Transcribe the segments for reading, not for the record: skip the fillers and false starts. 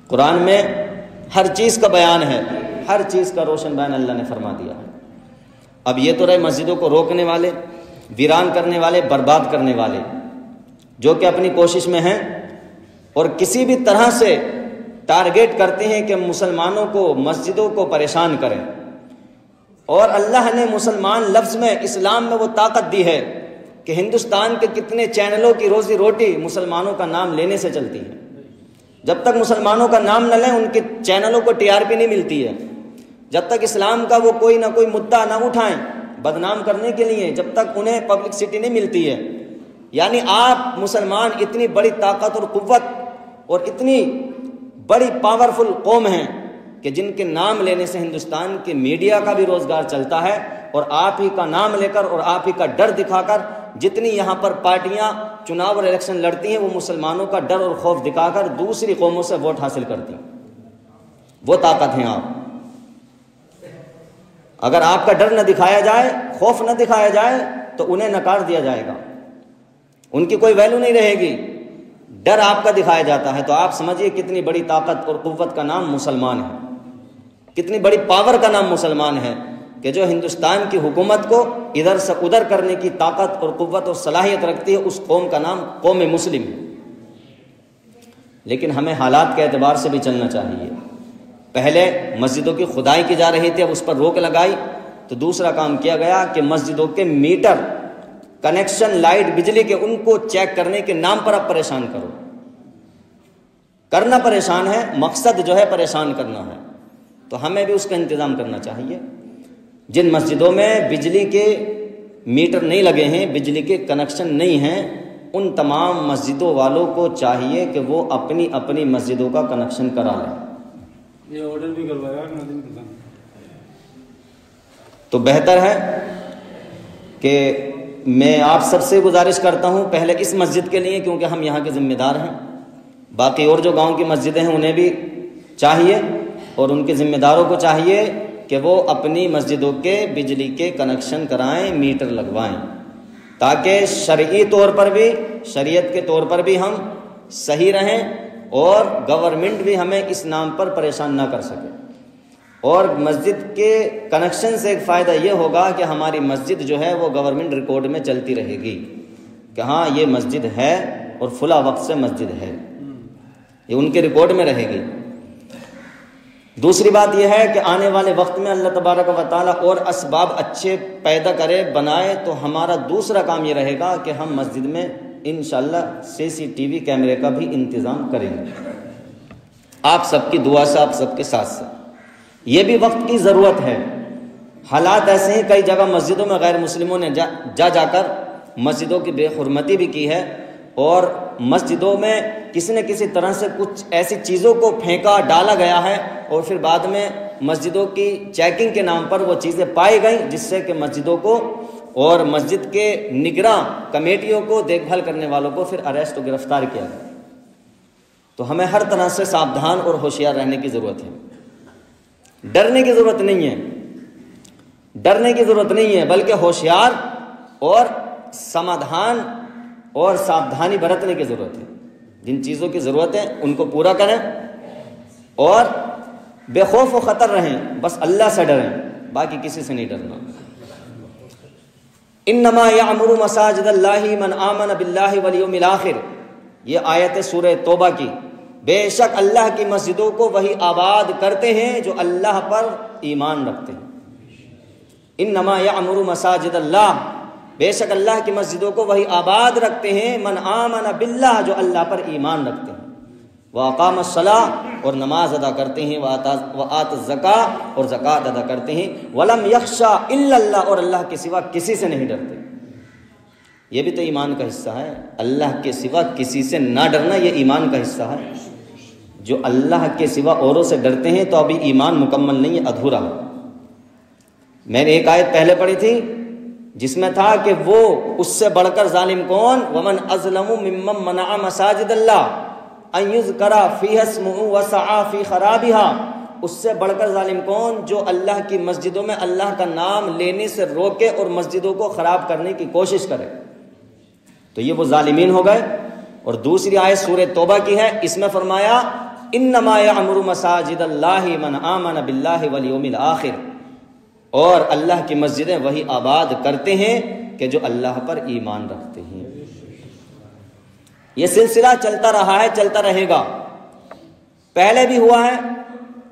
قرآن میں ہر چیز کا بیان ہے، ہر چیز کا روشن بیان اللہ نے فرما دیا ہے۔ اب یہ تو رہے مسجدوں کو روکنے والے، ویران کرنے والے، برباد کرنے والے، جو کہ اپنی کوشش میں ہیں اور کسی بھی طرح سے ٹارگیٹ کرتے ہیں کہ مسلمانوں کو، مسجدوں کو پریشان کریں۔ اور اللہ نے مسلمان لفظ میں، اسلام میں وہ طاقت دی ہے کہ ہندوستان کے کتنے چینلوں کی روزی روٹی مسلمانوں کا نام لینے سے چلتی ہے۔ جب تک مسلمانوں کا نام نہ لیں ان کے چینلوں کو TRP نہیں ملتی ہے۔ جب تک اسلام کا وہ کوئی نہ کوئی مدعا نہ اٹھائیں بدنام کرنے کے لیے، جب تک انہیں پبلکسٹی نہیں ملتی ہے۔ یعنی آپ مسلمان اتنی بڑی طاقت اور قوت اور اتنی بڑی پاورفل قوم ہیں کہ جن کے نام لینے سے ہندوستان کے میڈیا کا بھی روزگار چلتا ہے، اور آپ ہی کا نام لے کر اور آپ ہی کا ڈر دکھا کر جتنی یہاں پر پارٹیاں چناؤ اور الیکشن لڑتی ہیں وہ مسلمانوں کا ڈر اور خوف دکھا کر دوسری قوموں سے ووٹ حاصل کرتی ہیں۔ وہ طاقت ہیں آپ۔ اگر آپ کا ڈر نہ دکھایا جائے، خوف نہ دکھایا جائے تو انہیں نکار دیا جائے گا، ان کی کوئی ویلیو نہیں رہے گی۔ ڈر آپ کا دکھایا جاتا ہے تو آپ سمجھیے کتنی بڑی طاقت اور قوت کا نام مسلمان ہے، کتنی بڑی پاور کا نام مسلمان ہے کہ جو ہندوستان کی حکومت کو ادھر سے ادھر کرنے کی طاقت اور قوت اور صلاحیت رکھتی ہے۔ اس قوم کا نام قوم مسلم ہے۔ لیکن ہمیں حالات کے اعتبار سے بھی چلنا چاہیے۔ پہلے مسجدوں کی کھدائی کی جا رہی تھی، اب اس پر روک لگائی تو دوسرا کام کیا گیا کہ مسجدوں کے میٹر، کنیکشن، لائٹ، بجلی کے ان کو چیک کرنے کے نام پر اب پریشان کرو۔ کرنا پریشان ہے، مقصد جو ہے پریشان کرنا ہے، تو ہمیں بھی اس کا انتظام کرنا چاہیے۔ جن مسجدوں میں بجلی کے میٹر نہیں لگے ہیں، بجلی کے کنیکشن نہیں ہیں، ان تمام مسجدوں والوں کو چاہیے کہ وہ اپنی اپنی مسجدوں کا کنیکشن کرا لیں۔ یہ آرڈر بھی کروایا ناظرین کے سامنے۔ تو بہتر ہے کہ میں آپ سب سے گزارش کرتا ہوں، پہلے اس مسجد کے لیے کیونکہ ہم یہاں کے ذمہ دار ہیں، باقی اور جو گاؤں کی مسجدیں ہیں انہیں بھی چاہیے اور ان کے ذمہ داروں کو چاہیے کہ وہ اپنی مسجدوں کے بجلی کے کنیکشن کرائیں، میٹر لگوائیں، تاکہ شرعی طور پر بھی، شریعت کے طور پر بھی ہم صحیح رہیں اور گورنمنٹ بھی ہمیں اس نام پر پریشان نہ کر سکے۔ اور مسجد کے کنیکشن سے ایک فائدہ یہ ہوگا کہ ہماری مسجد جو ہے وہ گورنمنٹ ریکارڈ میں چلتی رہے گی کہ ہاں یہ مسجد ہے اور فلاں وقت سے مسجد ہے، یہ ان کے ریکارڈ میں رہے گی۔ دوسری بات یہ ہے کہ آنے والے وقت میں اللہ تبارک و تعالیٰ اور اسباب اچھے پیدا کرے، بنائے، تو ہمارا دوسرا کام یہ رہے گا کہ ہم مسجد میں انشاءاللہ CCTV کیمرے کا بھی انتظام کریں گے، آپ سب کی دعا سے، آپ سب کے ساتھ ساتھ۔ یہ بھی وقت کی ضرورت ہے۔ حالات ایسے ہیں، کئی جگہ مسجدوں میں غیر مسلموں نے جا کر مسجدوں کی بے حرمتی بھی کی ہے، اور مسجدوں میں کسی نہ کسی طرح سے کچھ ایسی چیزوں کو پھینکا ڈالا گیا ہے، اور پھر بعد میں مسجدوں کی چیکنگ کے نام پر وہ چیزیں پائی گئیں، جس سے کہ مسجدوں کو اور مسجد کے نگراں کمیٹیوں کو، دیکھ بھال کرنے والوں کو پھر اریسٹ و گرفتار کیا گیا۔ تو ہمیں ہر طرح سے ساودھان اور ہوشیار رہنے کی ضرورت ہے۔ ڈرنے کی ضرورت نہیں ہے، ڈرنے کی ضرورت نہیں ہے، بلکہ ہوشیار اور سمادھان اور ساودھانی برتنے کی ضرورت ہے۔ جن چیزوں کی ضرورت ہے ان کو پورا کریں اور بے خوف و خطر رہیں، بس اللہ سے ڈریں، باقی کسی سے نہیں ڈرنا۔ انما یعمر مساجد اللہ من آمن باللہ والیوم الآخر، یہ آیت ہے سورہ توبہ کی۔ بے شک اللہ کی مسجدوں کو وہی آباد کرتے ہیں جو اللہ پر ایمان رکھتے ہیں۔ انما یعمر مساجد اللہ، بے شک اللہ کی مسجدوں کو وہی آباد رکھتے ہیں من آمن باللہ، جو اللہ پر ایمان رکھتے ہیں، واقام الصلاۃ، اور نماز ادا کرتے ہیں، وآت الزکاۃ، اور زکوٰۃ ادا کرتے ہیں، ولم یخشا الا اللہ، اور اللہ کے سوا کسی سے نہیں ڈرتے۔ یہ بھی تو ایمان کا حصہ ہے، اللہ کے سوا کسی سے نہ ڈرنا یہ ایمان کا حصہ ہے۔ جو اللہ کے سوا اوروں سے ڈرتے ہیں تو ابھی ایمان مکمل نہیں ہے، ادھورا ہے۔ میں نے ایک آیت پہلے پڑھی تھی جس میں تھا کہ وہ اس سے بڑھ کر ظالم کون، ومن اظلم ممن منع مساجد اللہ ان یذکر فیہا اسمہ وسعی فی خرابها، اس سے بڑھ کر ظالم کون، جو اللہ کی مسجدوں میں اللہ کا نام لینے سے روکے اور مسجدوں کو خراب کرنے کی کوشش کرے، تو یہ وہ ظالمین ہو گئے۔ اور دوسری آیت سورہ توبہ کی ہے، اس میں فرمایا انما یعمر مساجد اللہ من آمن باللہ والیوم الآخر، اور اللہ کی مسجدیں وہی آباد کرتے ہیں کہ جو اللہ پر ایمان رکھتے ہیں۔ یہ سلسلہ چلتا رہا ہے، چلتا رہے گا، پہلے بھی ہوا ہے،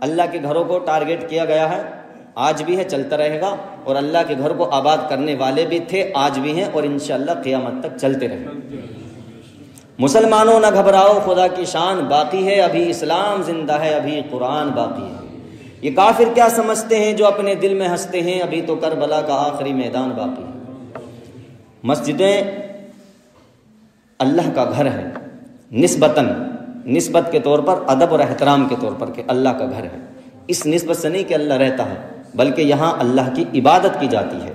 اللہ کے گھروں کو ٹارگٹ کیا گیا ہے، آج بھی ہے، چلتا رہے گا، اور اللہ کے گھر کو آباد کرنے والے بھی تھے، آج بھی ہیں، اور انشاءاللہ قیامت تک چلتے رہیں گے۔ مسلمانوں نہ گھبراؤ، خدا کی شان باقی ہے، ابھی اسلام زندہ ہے، ابھی قرآن باقی ہے۔ یہ کافر کیا سمجھتے ہیں جو اپنے دل میں ہنستے ہیں، ابھی تو کربلا کا آخری میدان باقی ہے۔ مسجدیں اللہ کا گھر ہے، نسبت کے طور پر، ادب اور احترام کے طور پر کہ اللہ کا گھر ہے، اس نسبت سے نہیں کہ اللہ رہتا ہے، بلکہ یہاں اللہ کی عبادت کی جاتی ہے۔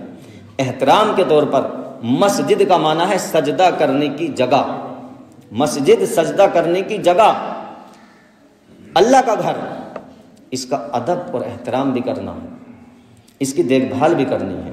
احترام کے طور پر مسجد کا معنی ہے سجدہ کرنے کی جگہ، مسجد سجدہ کرنے کی جگہ، اللہ کا گھر، اس کا ادب اور احترام بھی کرنا ہے، اس کی دیکھ بھال بھی کرنی ہے۔